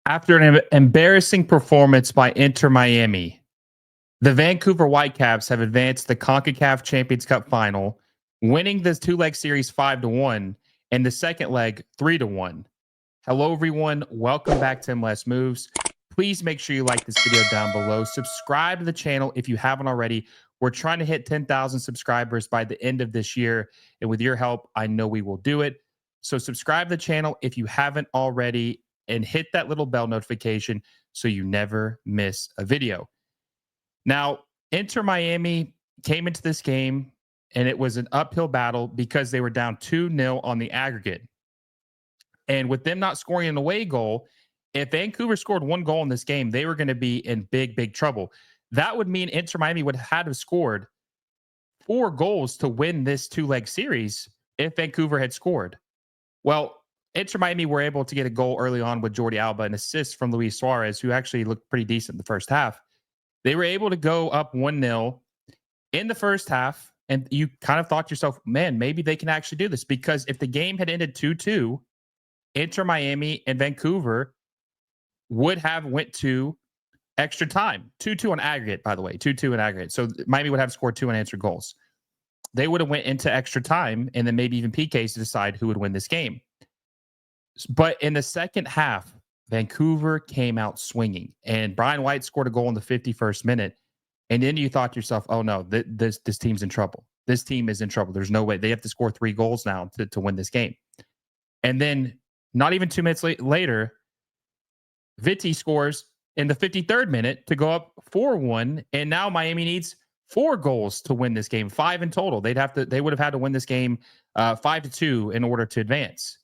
After an embarrassing performance by Inter Miami, the Vancouver Whitecaps have advanced to the Concacaf Champions Cup final, winning this two-leg series 5-1 and the second leg 3-1. Hello, everyone. Welcome back to MLS Moves. Please make sure you like this video down below. Subscribe to the channel if you haven't already. We're trying to hit 10,000 subscribers by the end of this year. And with your help, I know we will do it. So subscribe to the channel if you haven't already and hit that little bell notification so you never miss a video. Now, Inter Miami came into this game and it was an uphill battle because they were down 2-0 on the aggregate. And with them not scoring an away goal, if Vancouver scored one goal in this game, they were going to be in big, big trouble. That would mean Inter Miami would have had to have scored 4 goals to win this two-leg series if Vancouver had scored. Well, Inter Miami were able to get a goal early on with Jordi Alba, an assist from Luis Suarez, who actually looked pretty decent in the first half. They were able to go up 1-0 in the first half, and you kind of thought to yourself, man, maybe they can actually do this, because if the game had ended 2-2, Inter Miami and Vancouver would have went to extra time. 2-2 on aggregate, by the way. 2-2 in aggregate. So Miami would have scored 2 unanswered goals. They would have went into extra time and then maybe even PKs to decide who would win this game. But in the second half, Vancouver came out swinging, and Brian White scored a goal in the 51st minute. And then you thought to yourself, oh no, this team's in trouble. This team is in trouble. There's no way. They have to score 3 goals now to win this game. And then not even 2 minutes later, Vitti scores in the 53rd minute to go up 4-1. And now Miami needs 4 goals to win this game, 5 in total. They would have had to win this game 5-2 in order to advance.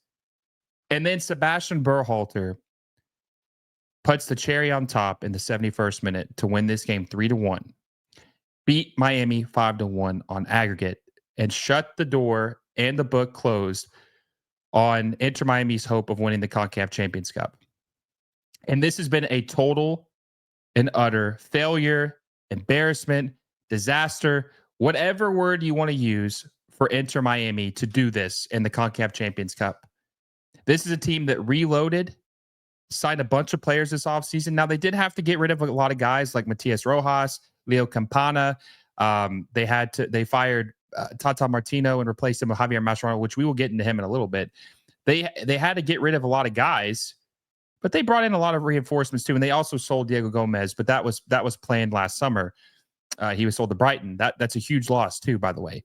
And then Sebastian Berhalter puts the cherry on top in the 71st minute to win this game 3-1. Beat Miami 5-1 on aggregate and shut the door and the book closed on Inter Miami's hope of winning the Concacaf Champions Cup. And this has been a total and utter failure, embarrassment, disaster, whatever word you want to use for Inter Miami to do this in the Concacaf Champions Cup. This is a team that reloaded, signed a bunch of players this offseason. Now, they did have to get rid of a lot of guys like Matias Rojas, Leo Campana. They fired Tata Martino and replaced him with Javier Mascherano, which we will get into him in a little bit. They had to get rid of a lot of guys, but they brought in a lot of reinforcements too. And they also sold Diego Gomez, but that was planned last summer. He was sold to Brighton. That's a huge loss too, by the way.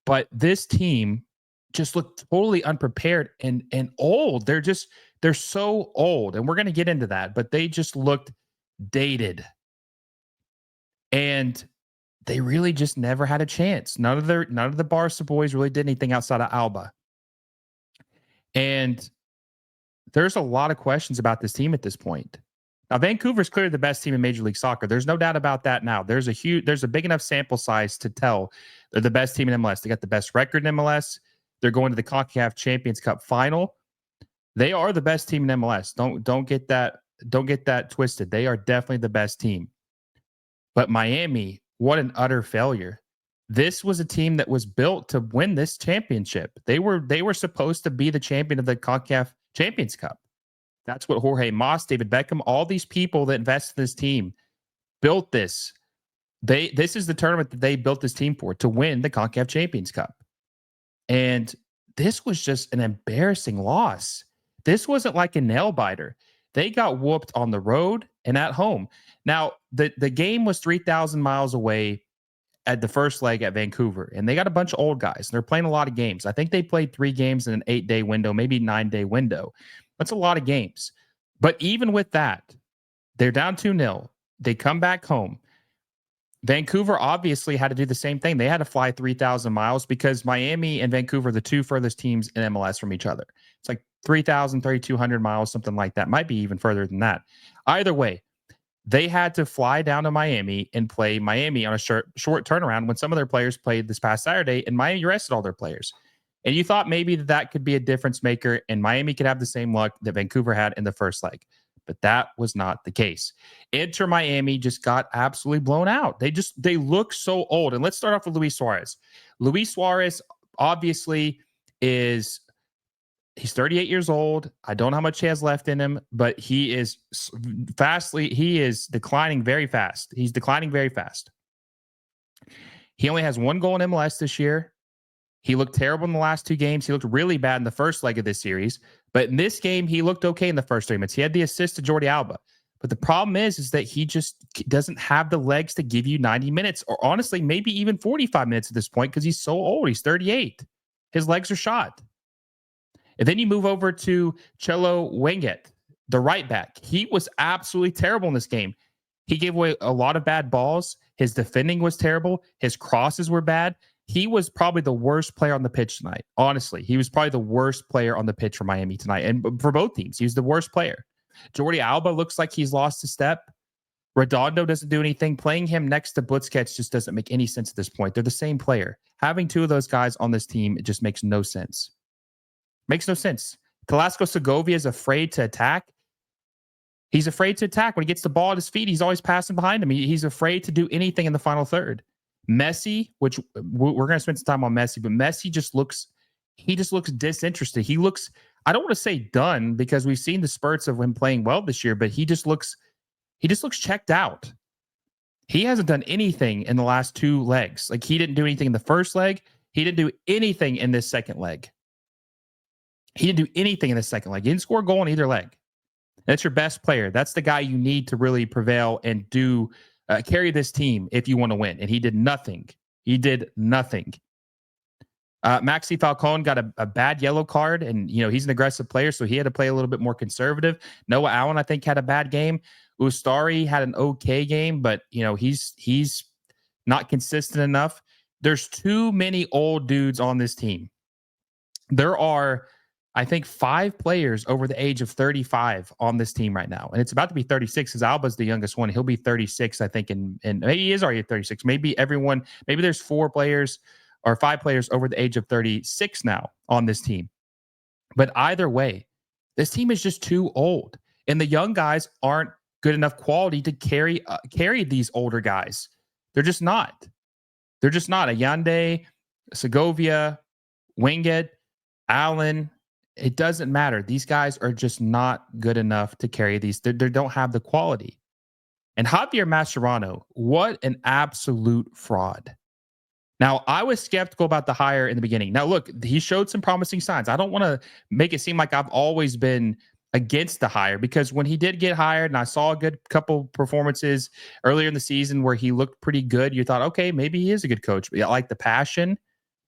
But this team just looked totally unprepared and old. They're so old, and we're going to get into that, but they just looked dated. And they really just never had a chance. None of the Barca boys really did anything outside of Alba. And there's a lot of questions about this team at this point. Now, Vancouver's clearly the best team in Major League Soccer. There's no doubt about that now. There's a big enough sample size to tell they're the best team in MLS. They got the best record in MLS. They're going to the Concacaf Champions Cup final. They are the best team in MLS. Don't get that twisted. They are definitely the best team. But Miami, what an utter failure. This was a team that was built to win this championship. They were supposed to be the champion of the Concacaf Champions Cup. That's what Jorge Mas, David Beckham, all these people that invested in this team built this. This is the tournament that they built this team for, to win the Concacaf Champions Cup. And this was just an embarrassing loss. This wasn't like a nail biter. They got whooped on the road and at home. Now, the game was 3,000 miles away at the first leg at Vancouver, and they got a bunch of old guys. And they're playing a lot of games. I think they played 3 games in an 8-day window, maybe 9-day window. That's a lot of games. But even with that, they're down 2-0. They come back home. Vancouver obviously had to do the same thing. They had to fly 3,000 miles because Miami and Vancouver are the 2 furthest teams in MLS from each other. It's like 3,000, 3,200 miles, something like that. Might be even further than that. Either way, they had to fly down to Miami and play Miami on a short turnaround when some of their players played this past Saturday, and Miami rested all their players. And you thought maybe that could be a difference maker and Miami could have the same luck that Vancouver had in the first leg. But that was not the case. Inter Miami just got absolutely blown out. They look so old. And let's start off with Luis Suarez. Luis Suarez obviously is He's 38 years old. I don't know how much he has left in him, but he is declining very fast. He's declining very fast. He only has 1 goal in MLS this year. He looked terrible in the last 2 games. He looked really bad in the first leg of this series. But in this game, he looked okay in the first 3 minutes. He had the assist to Jordi Alba. But the problem is that he just doesn't have the legs to give you 90 minutes, or honestly, maybe even 45 minutes at this point, because he's so old. He's 38. His legs are shot. And then you move over to Chelo Wenget, the right back. He was absolutely terrible in this game. He gave away a lot of bad balls. His defending was terrible. His crosses were bad. He was probably the worst player on the pitch tonight. Honestly, he was probably the worst player on the pitch for Miami tonight. And for both teams, he was the worst player. Jordi Alba looks like he's lost a step. Redondo doesn't do anything. Playing him next to Busquets just doesn't make any sense at this point. They're the same player. Having 2 of those guys on this team, it just makes no sense. Makes no sense. Velasco Segovia is afraid to attack. He's afraid to attack. When he gets the ball at his feet, he's always passing behind him. He's afraid to do anything in the final third. Messi, which we're going to spend some time on Messi, but Messi just looks disinterested. He looks, I don't want to say done, because we've seen the spurts of him playing well this year, but he just looks checked out. He hasn't done anything in the last 2 legs. Like, he didn't do anything in the first leg. He didn't do anything in this second leg. He didn't do anything in the second leg. He didn't score a goal in either leg. That's your best player. That's the guy you need to really prevail and carry this team if you want to win. And he did nothing. He did nothing. Maxi Falcone got a bad yellow card, and he's an aggressive player, so he had to play a little bit more conservative. Noah Allen, I think, had a bad game. Ustari had an okay game, but he's not consistent enough. There's too many old dudes on this team. There are, I think, 5 players over the age of 35 on this team right now. And it's about to be 36, because Alba's the youngest one. He'll be 36, I think, and maybe he is already 36. Maybe there's 4 players or 5 players over the age of 36 now on this team. But either way, this team is just too old. And the young guys aren't good enough quality to carry these older guys. They're just not. They're just not. Allende, Segovia, Wenget, Allen, it doesn't matter. These guys are just not good enough to carry these. They don't have the quality. And Javier Mascherano, what an absolute fraud. Now, I was skeptical about the hire in the beginning. Now, look, he showed some promising signs. I don't want to make it seem like I've always been against the hire, because when he did get hired and I saw a good couple performances earlier in the season where he looked pretty good, you thought, okay, maybe he is a good coach. But I like the passion.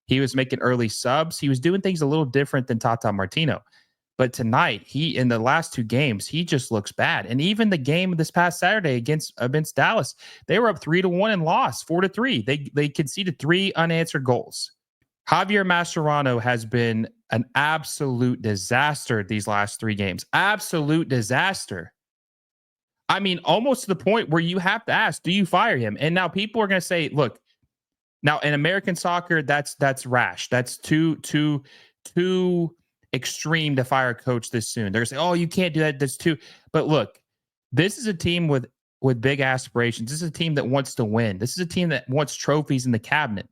He was making early subs. He was doing things a little different than Tata Martino. But tonight, in the last 2 games, he just looks bad. And even the game this past Saturday against Dallas, they were up 3-1 and lost 4-3. They conceded 3 unanswered goals. Javier Mascherano has been an absolute disaster these last 3 games. Absolute disaster. I mean, almost to the point where you have to ask, do you fire him? And now people are going to say, look, now in American soccer, that's rash. That's too extreme to fire a coach this soon. They're going to say, oh, you can't do that. That's too. But look, this is a team with big aspirations. This is a team that wants to win. This is a team that wants trophies in the cabinet.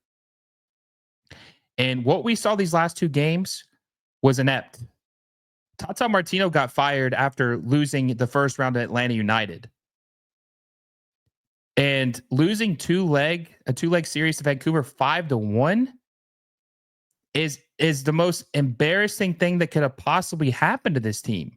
And what we saw these last 2 games was inept. Tata Martino got fired after losing the first round at Atlanta United. And losing a two-leg series to Vancouver 5-1 is the most embarrassing thing that could have possibly happened to this team.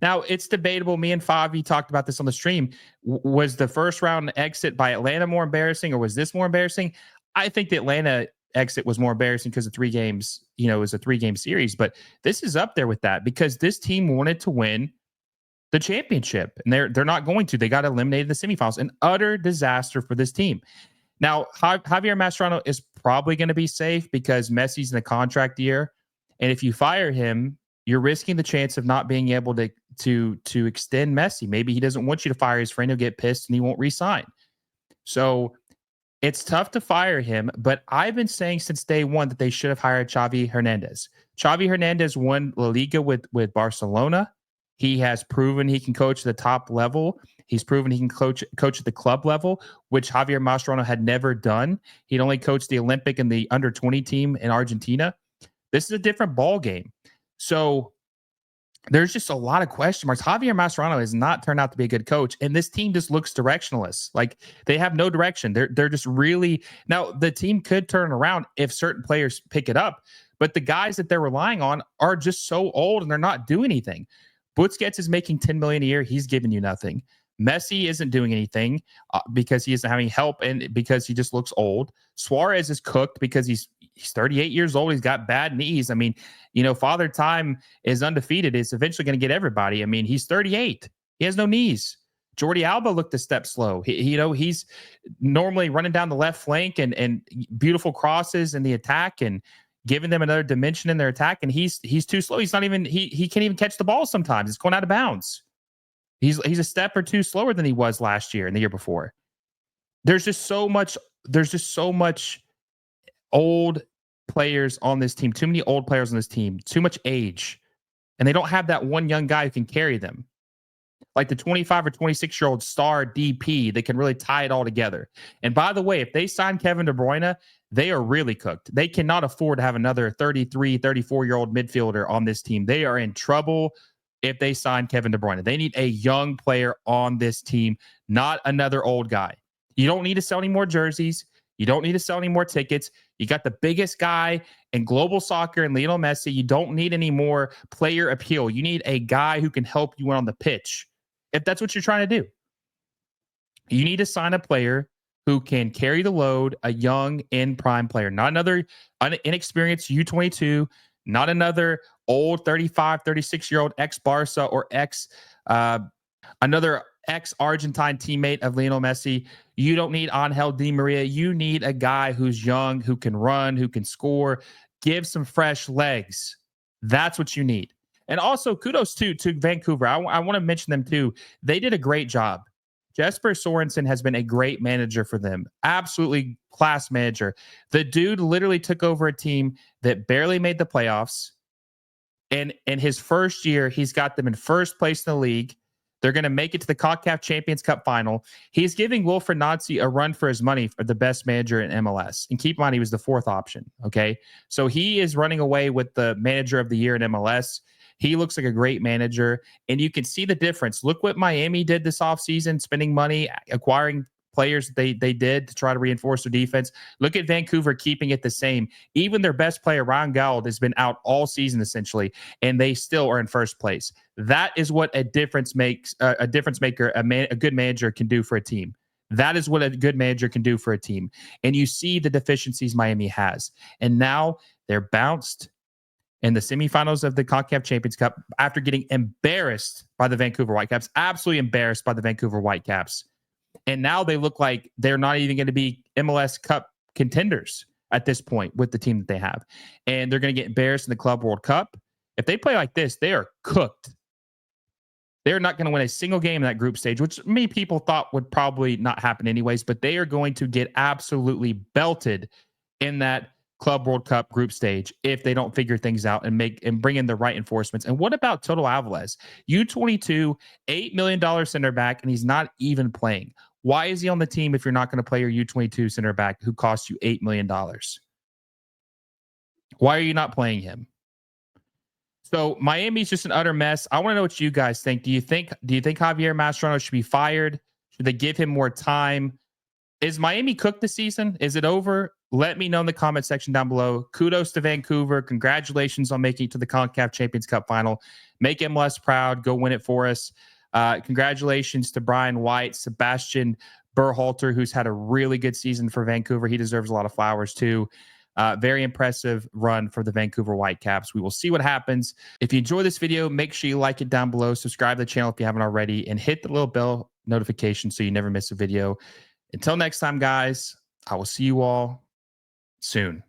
Now, it's debatable. Me and Favi talked about this on the stream. Was the first round exit by Atlanta more embarrassing, or was this more embarrassing? I think the Atlanta exit was more embarrassing because of 3 games, it was a 3-game series. But this is up there with that, because this team wanted to win the championship, and they're not going to. They got eliminated in the semifinals. An utter disaster for this team. Now, Javier Mascherano is probably going to be safe because Messi's in a contract year, and if you fire him, you're risking the chance of not being able to extend Messi. Maybe he doesn't want you to fire his friend. He'll get pissed and he won't re-sign. So it's tough to fire him, but I've been saying since day one that they should have hired Xavi Hernandez. Xavi Hernandez won La Liga with Barcelona. He has proven he can coach at the top level. He's proven he can coach at the club level, which Javier Mascherano had never done. He'd only coached the Olympic and the under-20 team in Argentina. This is a different ball game. So there's just a lot of question marks. Javier Mascherano has not turned out to be a good coach, and this team just looks directionless. Like they have no direction. They're just really now the team could turn around if certain players pick it up, but the guys that they're relying on are just so old and they're not doing anything. Busquets is making 10 million a year. He's giving you nothing. Messi isn't doing anything because he isn't having help and because he just looks old. Suarez is cooked because he's 38 years old. He's got bad knees. I mean, Father Time is undefeated. It's eventually going to get everybody. I mean, he's 38. He has no knees. Jordi Alba looked a step slow. He's normally running down the left flank and beautiful crosses in the attack and giving them another dimension in their attack. And he's too slow. He's not even he can't even catch the ball sometimes. It's going out of bounds. He's a step or two slower than he was last year and the year before. There's just so much old players on this team, too many old players on this team, too much age. And they don't have that one young guy who can carry them. Like the 25 or 26-year-old star DP that can really tie it all together. And by the way, if they sign Kevin De Bruyne, they are really cooked. They cannot afford to have another 33, 34-year-old midfielder on this team. They are in trouble if they sign Kevin De Bruyne. They need a young player on this team, not another old guy. You don't need to sell any more jerseys. You don't need to sell any more tickets. You got the biggest guy in global soccer and Lionel Messi. You don't need any more player appeal. You need a guy who can help you on the pitch. If that's what you're trying to do, you need to sign a player who can carry the load, a young in prime player, not another inexperienced U22, not another old 35, 36-year-old ex-Barca or another ex-Argentine teammate of Lionel Messi. You don't need Angel Di Maria. You need a guy who's young, who can run, who can score, give some fresh legs. That's what you need. And also, kudos to Vancouver. I want to mention them too. They did a great job. Jesper Sorensen has been a great manager for them. Absolutely class manager. The dude literally took over a team that barely made the playoffs. And in his first year, he's got them in first place in the league. They're going to make it to the Concacaf Champions Cup final. He's giving Wilfried Nancy a run for his money for the best manager in MLS. And keep in mind, he was the fourth option. Okay. So he is running away with the manager of the year in MLS. He looks like a great manager, and you can see the difference. Look what Miami did this offseason, spending money, acquiring players they did to try to reinforce their defense. Look at Vancouver keeping it the same. Even their best player, Ron Gauld, has been out all season essentially, and they still are in first place. That is what a difference maker, a good manager can do for a team. That is what a good manager can do for a team. And you see the deficiencies Miami has. And now they're bounced in the semifinals of the Concacaf Champions Cup after getting embarrassed by the Vancouver Whitecaps, absolutely embarrassed by the Vancouver Whitecaps. And now they look like they're not even going to be MLS Cup contenders at this point with the team that they have. And they're going to get embarrassed in the Club World Cup. If they play like this, they are cooked. They're not going to win a single game in that group stage, which many people thought would probably not happen anyways, but they are going to get absolutely belted in that Club World Cup group stage if they don't figure things out and bring in the right enforcements. And what about Toto Alvarez? U22, $8 million center back, and he's not even playing. Why is he on the team if you're not going to play your U22 center back who costs you $8 million? Why are you not playing him? So Miami's just an utter mess. I want to know what you guys think. Do you think Javier Mascherano should be fired? Should they give him more time? Is Miami cooked this season? Is it over? Let me know in the comment section down below. Kudos to Vancouver. Congratulations on making it to the Concacaf Champions Cup final. Make MLS proud. Go win it for us. Congratulations to Brian White, Sebastian Berhalter, who's had a really good season for Vancouver. He deserves a lot of flowers too. Very impressive run for the Vancouver Whitecaps. We will see what happens. If you enjoy this video, make sure you like it down below. Subscribe to the channel if you haven't already, and hit the little bell notification so you never miss a video. Until next time, guys, I will see you all soon.